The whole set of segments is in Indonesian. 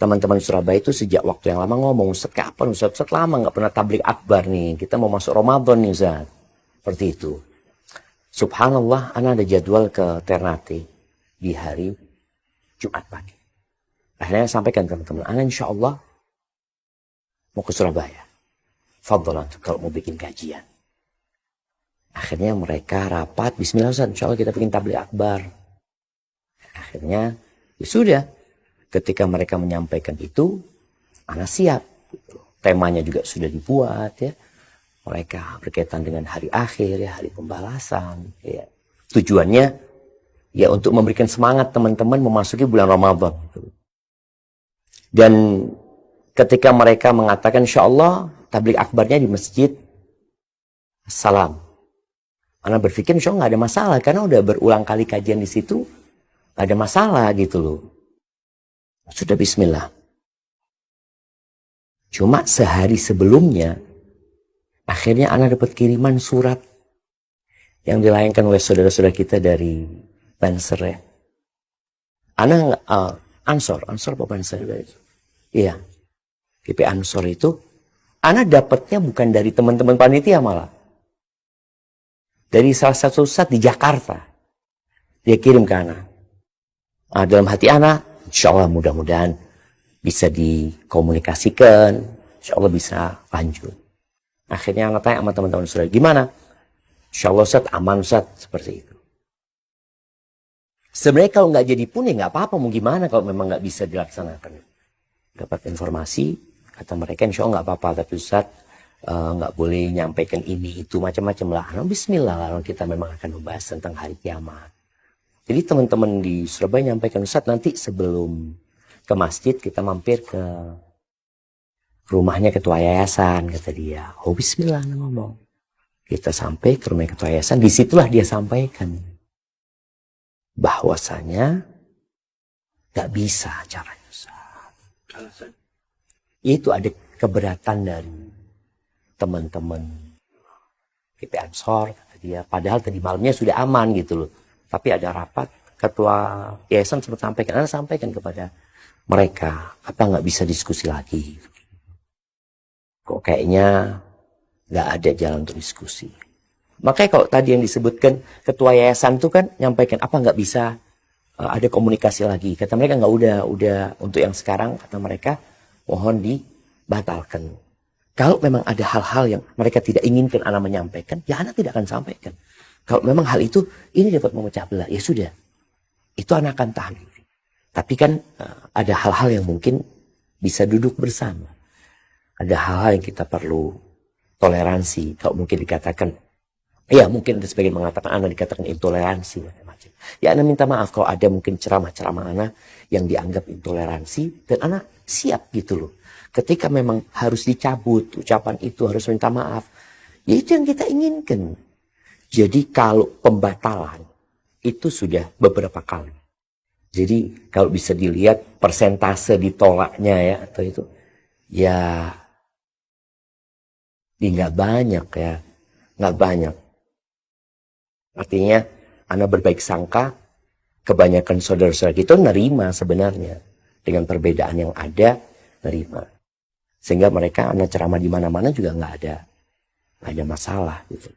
teman-teman Surabaya itu sejak waktu yang lama ngomong, Ustaz kapan Ustaz? Ustaz lama nggak pernah tablik akbar nih. Kita mau masuk Ramadan nih Ustaz. Seperti itu. Subhanallah, ana ada jadwal ke Ternate di hari Jumat pagi. Akhirnya saya sampaikan ke teman-teman, ana insya Allah mau ke Surabaya. Fadlan kalau mau bikin kajian. Akhirnya mereka rapat, bismillah Ustaz, insya Allah kita bikin tablik akbar. Akhirnya, ya sudah. Ketika mereka menyampaikan itu, ana siap. Temanya juga sudah dibuat ya. Mereka berkaitan dengan hari akhir, ya, hari pembalasan. Ya. Tujuannya ya untuk memberikan semangat teman-teman memasuki bulan Ramadan. Dan ketika mereka mengatakan insya Allah tablik akbarnya di masjid Salam. Ana berpikir insya Allah nggak ada masalah karena udah berulang kali kajian di situ, nggak ada masalah gitu loh. Sudah bismillah. Cuma sehari sebelumnya akhirnya ana dapat kiriman surat yang dilayangkan oleh saudara-saudara kita dari Banser ya. Ana Ansor apa Banser? Iya. GP Ansor itu ana dapatnya bukan dari teman-teman panitia malah. Dari salah satu ustaz di Jakarta. Dia kirim ke ana. Dalam hati ana, insya Allah mudah-mudahan bisa dikomunikasikan, insya Allah bisa lanjut. Akhirnya anak tanya sama teman-teman saudara, gimana? Insya Allah Ustaz, aman Ustaz, seperti itu. Sebenarnya kalau nggak jadi pun ya nggak apa-apa, mau gimana kalau memang nggak bisa dilaksanakan. Dapat informasi, kata mereka insya Allah nggak apa-apa, tapi Ustaz nggak boleh nyampaikan ini, itu, macam-macam lah. Nah, bismillah lah, kita memang akan membahas tentang hari kiamat. Jadi teman-teman di Surabaya nyampaikan, Ustaz nanti sebelum ke masjid kita mampir ke rumahnya ketua yayasan, kata dia. Oh bismillah ngomong. Kita sampai ke rumah ketua yayasan, disitulah dia sampaikan bahwasanya gak bisa caranya. Itu ada keberatan dari teman-teman GP Ansor, kata dia. Padahal tadi malamnya sudah aman gitu loh. Tapi ada rapat, ketua yayasan sempat sampaikan, Anda sampaikan kepada mereka, apa nggak bisa diskusi lagi? Kok kayaknya nggak ada jalan untuk diskusi. Makanya kalau tadi yang disebutkan ketua yayasan itu kan nyampaikan apa nggak bisa ada komunikasi lagi. Kata mereka nggak udah untuk yang sekarang kata mereka mohon dibatalkan. Kalau memang ada hal-hal yang mereka tidak inginkan anak menyampaikan, ya anak tidak akan sampaikan. Kalau memang hal itu ini dapat memecah belah, ya sudah. Itu anak akan tahan. Tapi kan ada hal-hal yang mungkin bisa duduk bersama. Ada hal-hal yang kita perlu toleransi. Kalau mungkin dikatakan, ya mungkin ada sebagian mengatakan anak dikatakan intoleransi. Macam-macam. Ya anak minta maaf kalau ada mungkin ceramah-ceramah anak yang dianggap intoleransi. Dan anak siap gitu loh. Ketika memang harus dicabut ucapan itu, harus minta maaf. Ya itu yang kita inginkan. Jadi kalau pembatalan itu sudah beberapa kali. Jadi kalau bisa dilihat persentase ditolaknya ya atau itu ya nggak banyak ya, nggak banyak. Artinya anak berbaik sangka, kebanyakan saudara-saudara kita nerima sebenarnya dengan perbedaan yang ada nerima. Sehingga mereka anak ceramah di mana-mana juga nggak ada masalah gitu.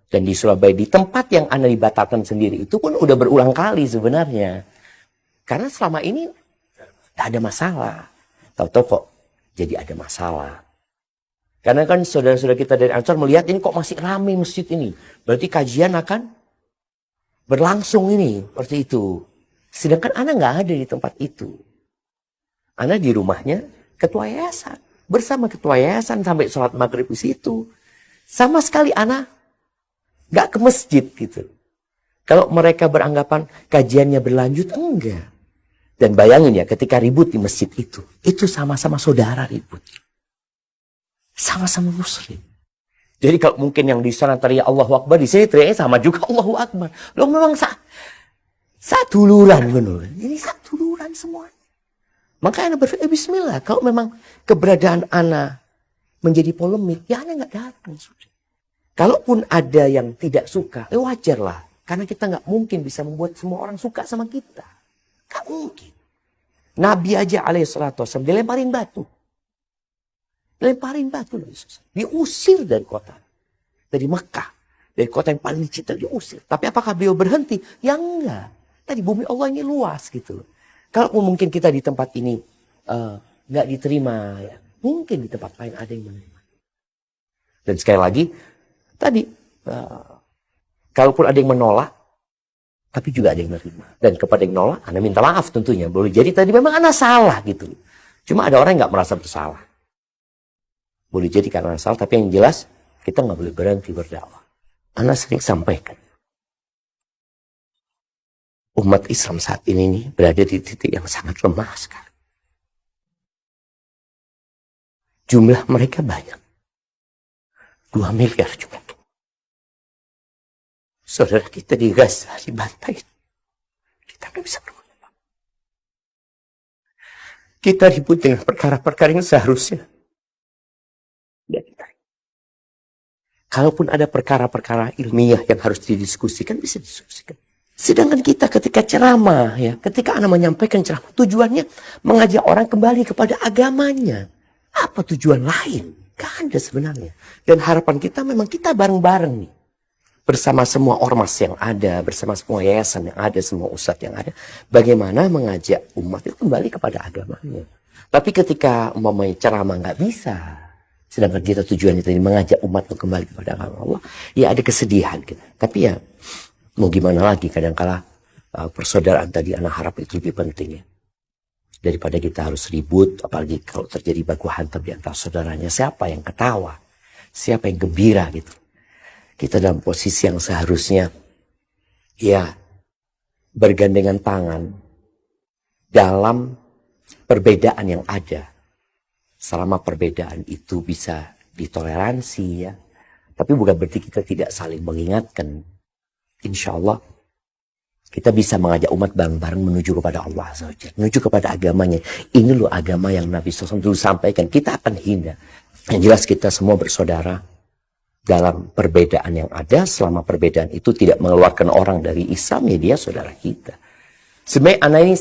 Dan di Surabaya di tempat yang anak dibatalkan sendiri itu pun udah berulang kali sebenarnya. Karena selama ini tidak ada masalah. Tahu-tahu kok jadi ada masalah. Karena kan saudara-saudara kita dari Ansor melihat ini kok masih ramai masjid ini. Berarti kajian akan berlangsung ini. Seperti itu. Sedangkan anak nggak ada di tempat itu. Anak di rumahnya ketua yayasan. Bersama ketua yayasan sampai sholat maghrib di situ. Sama sekali anak nggak ke masjid gitu. Kalau mereka beranggapan kajiannya berlanjut, enggak. Dan bayangin ya, ketika ribut di masjid itu sama-sama saudara ribut. Sama-sama muslim. Jadi kalau mungkin yang di sana teriak Allahu Akbar, di sini teriaknya sama juga Allahu Akbar. Loh memang saduluran benar. Ini saduluran semuanya. Makanya anak berpikir, bismillah. Kalau memang keberadaan anak menjadi polemik, ya anak nggak datang. Kalaupun ada yang tidak suka, wajar lah. Karena kita nggak mungkin bisa membuat semua orang suka sama kita. Gak mungkin. Nabi aja alaihissalatu wassalam dilemparin batu. Dilemparin batu. Diusir dari kota. Dari Mekah. Dari kota yang paling dicinta diusir. Tapi apakah beliau berhenti? Ya enggak. Tadi bumi Allah ini luas gitu. Kalau mungkin kita di tempat ini nggak diterima, ya, mungkin di tempat lain ada yang menerima. Dan sekali lagi, tadi kalaupun ada yang menolak, tapi juga ada yang menerima. Dan kepada yang menolak, Anda minta maaf tentunya. Boleh jadi tadi memang Anda salah gitu. Cuma ada orang yang nggak merasa bersalah. Boleh jadi karena salah, tapi yang jelas kita nggak boleh berhenti berdakwah. Anda sering sampaikan. Umat Islam saat ini nih berada di titik yang sangat lemah sekali. Jumlah mereka banyak. 2 miliar juga. Saudara kita di Gaza dibantai. Kita nggak bisa berbuat apa. Kita ribut dengan perkara-perkara yang seharusnya. Kalaupun ada perkara-perkara ilmiah yang harus didiskusikan, bisa didiskusikan. Sedangkan kita ketika ceramah, ya, ketika Anda menyampaikan ceramah, tujuannya mengajak orang kembali kepada agamanya. Apa tujuan lain? Gak ada sebenarnya. Dan harapan kita memang kita bareng-bareng nih. Bersama semua ormas yang ada, bersama semua yayasan yang ada, semua ustadz yang ada. Bagaimana mengajak umat itu kembali kepada agamanya. Tapi ketika umpamanya ceramah nggak bisa. Sedangkan kita tujuannya tadi mengajak umat untuk kembali kepada agama Allah. Ya ada kesedihan kita. Tapi ya mau gimana lagi, kadangkala persaudaraan tadi anak harap itu lebih penting ya. Daripada kita harus ribut, apalagi kalau terjadi baku hantam di antara saudaranya. Siapa yang ketawa? Siapa yang gembira gitu. Kita dalam posisi yang seharusnya ya bergandengan tangan dalam perbedaan yang ada. Selama perbedaan itu bisa ditoleransi ya. Tapi bukan berarti kita tidak saling mengingatkan. Insya Allah kita bisa mengajak umat bareng-bareng menuju kepada Allah Azza wa Jalla, menuju kepada agamanya. Ini loh agama yang Nabi SAW dulu sampaikan. Kita akan hina. Yang jelas kita semua bersaudara dalam perbedaan yang ada. Selama perbedaan itu tidak mengeluarkan orang dari Islam, ya dia saudara kita. Sebenarnya anak ini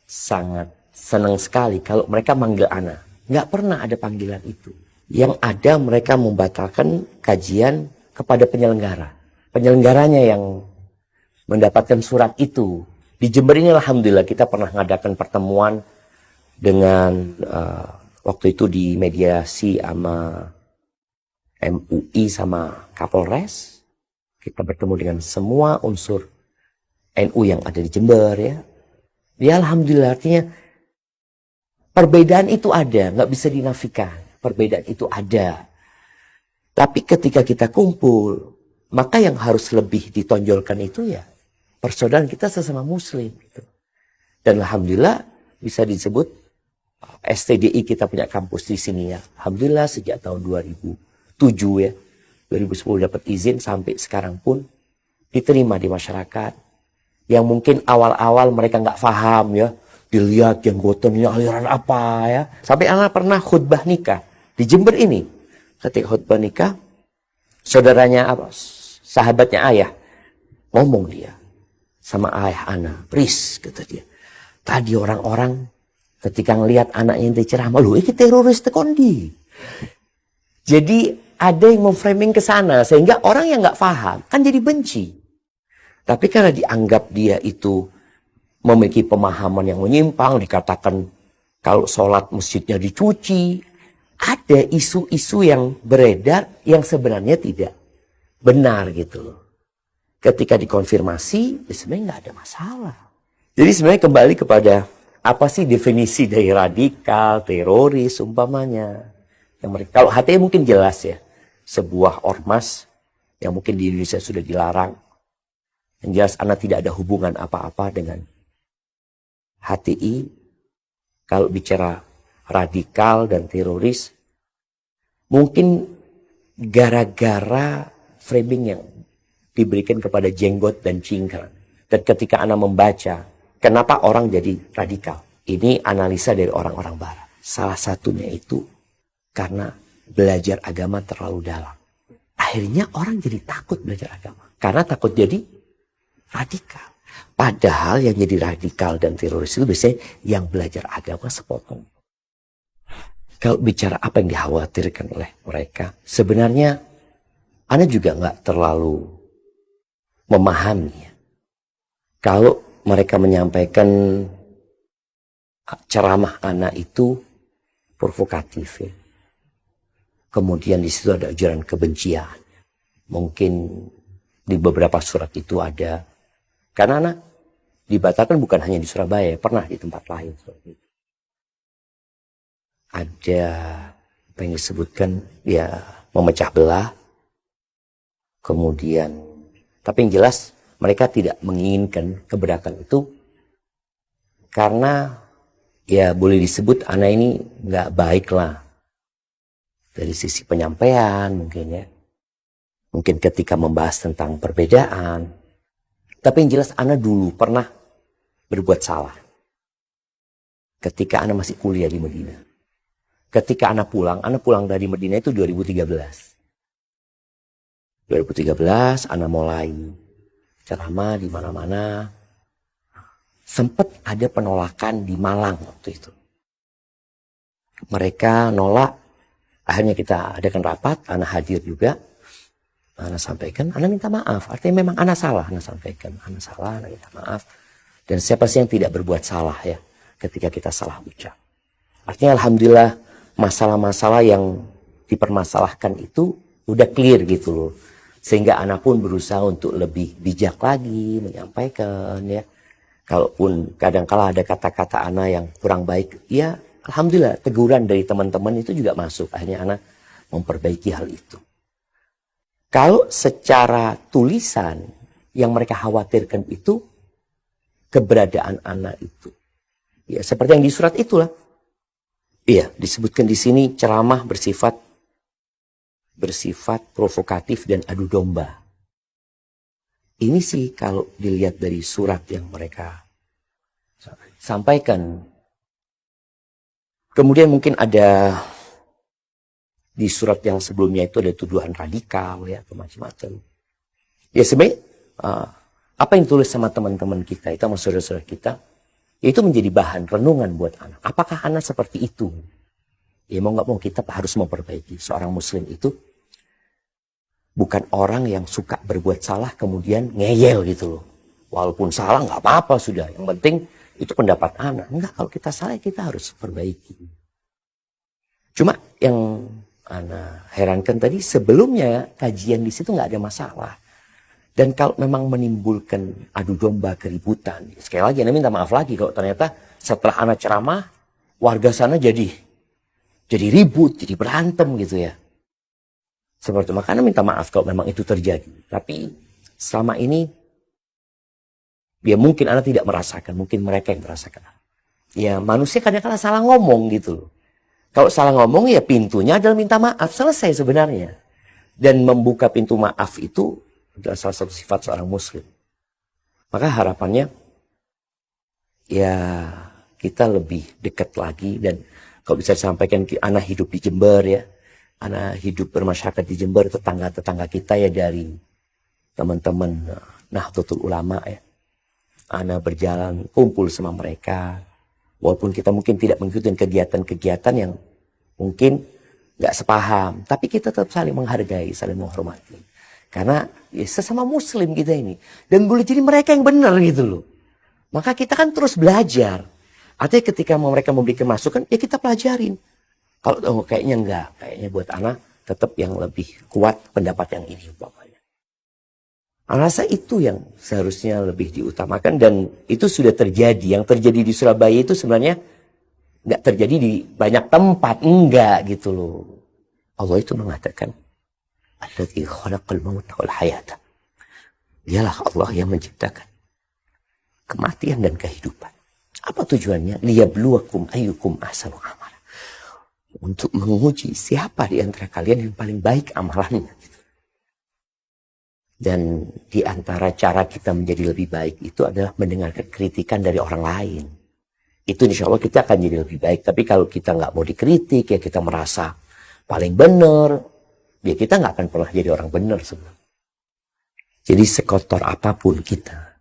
sangat senang sekali kalau mereka manggil anak. Nggak pernah ada panggilan itu. Yang ada mereka membatalkan kajian kepada penyelenggara. Penyelenggaranya yang mendapatkan surat itu. Di Jember ini alhamdulillah kita pernah mengadakan pertemuan dengan waktu itu di mediasi sama MUI sama Kapolres. Kita bertemu dengan semua unsur NU yang ada di Jember ya. Ya alhamdulillah, artinya perbedaan itu ada, nggak bisa dinafikan. Perbedaan itu ada. Tapi ketika kita kumpul, maka yang harus lebih ditonjolkan itu ya persaudaraan kita sesama muslim. Gitu. Dan alhamdulillah bisa disebut STDI kita punya kampus di sini ya. Alhamdulillah sejak tahun 2007 ya. 2010 dapat izin sampai sekarang pun diterima di masyarakat. Yang mungkin awal-awal mereka nggak paham ya. Dilihat yang gotonnya aliran apa ya. Sampai anak pernah khutbah nikah di Jember ini. Ketika khutbah nikah, saudaranya apa? Sahabatnya ayah ngomong dia sama ayah anak. Pris kata dia. Tadi orang-orang ketika ngelihat anaknya yang ceramah, loh ini teroris tekondi. Jadi ada yang memframing ke sana sehingga orang yang nggak paham kan jadi benci. Tapi karena dianggap dia itu memiliki pemahaman yang menyimpang, dikatakan kalau sholat masjidnya dicuci. Ada isu-isu yang beredar yang sebenarnya tidak benar gitu loh. Ketika dikonfirmasi, ya sebenarnya nggak ada masalah. Jadi sebenarnya kembali kepada apa sih definisi dari radikal, teroris, umpamanya. Yang mereka, kalau HTI mungkin jelas ya. Sebuah ormas yang mungkin di Indonesia sudah dilarang. Yang jelas anak tidak ada hubungan apa-apa dengan HTI. Kalau bicara radikal dan teroris, mungkin gara-gara framing yang diberikan kepada jenggot dan cingkrang. Dan ketika anak membaca, kenapa orang jadi radikal? Ini analisa dari orang-orang barat. Salah satunya itu karena belajar agama terlalu dalam. Akhirnya orang jadi takut belajar agama. Karena takut jadi radikal. Padahal yang jadi radikal dan teroris itu biasanya yang belajar agama sepotong. Kalau bicara apa yang dikhawatirkan oleh mereka, sebenarnya Ana juga nggak terlalu memahami. Kalau mereka menyampaikan ceramah Ana itu provokatif ya. Kemudian di situ ada ajaran kebencian. Mungkin di beberapa surat itu ada. Karena Ana dibatalkan bukan hanya di Surabaya, pernah di tempat lain. Ada apa yang disebutkan ya memecah belah. Kemudian, tapi yang jelas mereka tidak menginginkan keberatan itu karena ya boleh disebut Ana ini nggak baik lah dari sisi penyampaian mungkin ya. Mungkin ketika membahas tentang perbedaan. Tapi yang jelas Ana dulu pernah berbuat salah. Ketika Ana masih kuliah di Medina. Ketika Ana pulang dari Medina itu 2013. 2013 Ana mulai ceramah di mana-mana. Sempat ada penolakan di Malang waktu itu. Mereka nolak. Akhirnya kita adakan rapat, Ana hadir juga. Ana sampaikan, Ana minta maaf. Artinya memang Ana salah, Ana sampaikan. Ana salah, Ana minta maaf. Dan siapa sih yang tidak berbuat salah ya ketika kita salah ucap. Artinya alhamdulillah masalah-masalah yang dipermasalahkan itu udah clear gitu loh. Sehingga Ana pun berusaha untuk lebih bijak lagi menyampaikan ya. Kalaupun kadang-kala ada kata-kata Ana yang kurang baik, ya alhamdulillah teguran dari teman-teman itu juga masuk. Akhirnya Ana memperbaiki hal itu. Kalau secara tulisan yang mereka khawatirkan itu keberadaan Ana itu. Ya seperti yang di surat itulah. Iya, disebutkan di sini ceramah bersifat provokatif dan adu domba. Ini sih kalau dilihat dari surat yang mereka sampaikan. Kemudian mungkin ada di surat yang sebelumnya itu ada tuduhan radikal ya atau macam-macam. Ya sebenarnya apa yang ditulis sama teman-teman kita itu sama saudara-saudara kita itu menjadi bahan renungan buat anak. Apakah anak seperti itu? Ya mau nggak mau kita harus memperbaiki. Seorang muslim itu bukan orang yang suka berbuat salah kemudian ngeyel gitu loh. Walaupun salah nggak apa-apa sudah. Yang penting itu pendapat anak. Enggak, kalau kita salah kita harus perbaiki. Cuma yang Ana herankan tadi sebelumnya kajian di situ nggak ada masalah. Dan kalau memang menimbulkan adu domba keributan, sekali lagi Ana minta maaf lagi kalau ternyata setelah Ana ceramah warga sana jadi ribut, jadi berantem gitu ya. Seperti itu. Makanya minta maaf kalau memang itu terjadi. Tapi selama ini ya mungkin Ana tidak merasakan, mungkin mereka yang merasakan. Ya manusia kadang-kadang salah ngomong gitu loh. Kalau salah ngomong ya pintunya adalah minta maaf. Selesai sebenarnya. Dan membuka pintu maaf itu adalah salah satu sifat seorang muslim. Maka harapannya ya kita lebih dekat lagi. Dan kalau bisa disampaikan, Ana hidup di Jember ya. Ana hidup bermasyarakat di Jember, tetangga-tetangga kita ya dari teman-teman Nahdlatul Ulama ya. Ana berjalan kumpul sama mereka. Walaupun kita mungkin tidak mengikuti kegiatan-kegiatan yang mungkin nggak sepaham. Tapi kita tetap saling menghargai, saling menghormati. Karena ya, sesama muslim kita ini. Dan boleh jadi mereka yang benar gitu loh. Maka kita kan terus belajar. Artinya ketika mereka memberikan masukan, ya kita pelajarin. Kalau kayaknya enggak. Kayaknya buat anak tetap yang lebih kuat pendapat yang ini. Ana rasa itu yang seharusnya lebih diutamakan dan itu sudah terjadi. Yang terjadi di Surabaya itu sebenarnya nggak terjadi di banyak tempat, enggak gitu loh. Allah itu mengatakan, "Alladzi khalaqal mauta wal hayata." Dialah Allah yang menciptakan kematian dan kehidupan. Apa tujuannya? Liyabluwakum ayyukum ahsanu amala. Untuk menguji siapa di antara kalian yang paling baik amalannya. Dan di antara cara kita menjadi lebih baik itu adalah mendengarkan kritikan dari orang lain. Itu insya Allah kita akan jadi lebih baik. Tapi kalau kita nggak mau dikritik, ya kita merasa paling benar, ya kita nggak akan pernah jadi orang benar sebenarnya. Jadi sekotor apapun kita,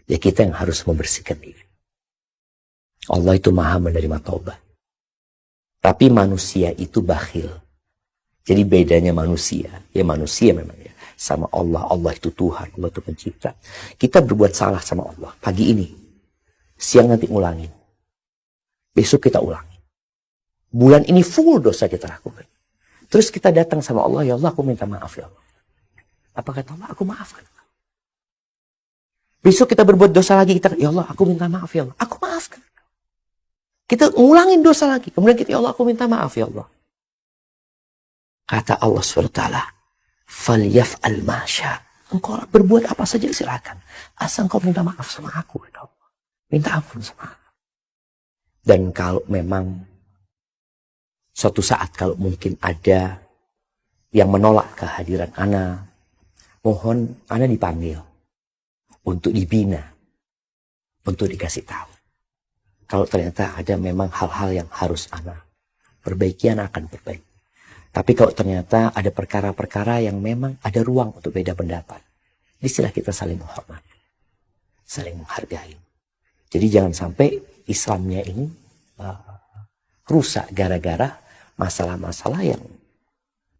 Ya kita yang harus membersihkan diri. Allah itu maha menerima taubat. Tapi manusia itu bakhil. Jadi bedanya manusia, ya manusia memang ya, sama Allah. Allah itu Tuhan, Allah itu pencipta. Kita berbuat salah sama Allah pagi ini, siang nanti ngulangin, besok kita ulangi. Bulan ini full dosa kita lakukan. Terus kita datang sama Allah, ya Allah aku minta maaf ya Allah. Apa kata Allah? Aku maafkan. Besok kita berbuat dosa lagi, kita, ya Allah aku minta maaf ya Allah. Aku maafkan. Kita ngulangin dosa lagi, kemudian kita, ya Allah aku minta maaf ya Allah. Kata Allah SWT, "Falyaf'al ma syaa." Engkau berbuat apa saja silakan. Asal engkau minta maaf sama aku. Minta ampun sama aku. Dan kalau memang suatu saat kalau mungkin ada yang menolak kehadiran ana, mohon ana dipanggil untuk dibina, untuk dikasih tahu. Kalau ternyata ada memang hal-hal yang harus ana perbaiki, ana akan perbaiki. Tapi kalau ternyata ada perkara-perkara yang memang ada ruang untuk beda pendapat, disinilah kita saling menghormati, saling menghargai. Jadi jangan sampai Islamnya ini rusak gara-gara masalah-masalah yang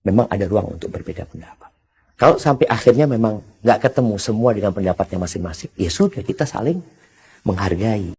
memang ada ruang untuk berbeda pendapat. Kalau sampai akhirnya memang nggak ketemu semua dengan pendapatnya masing-masing, ya sudah kita saling menghargai.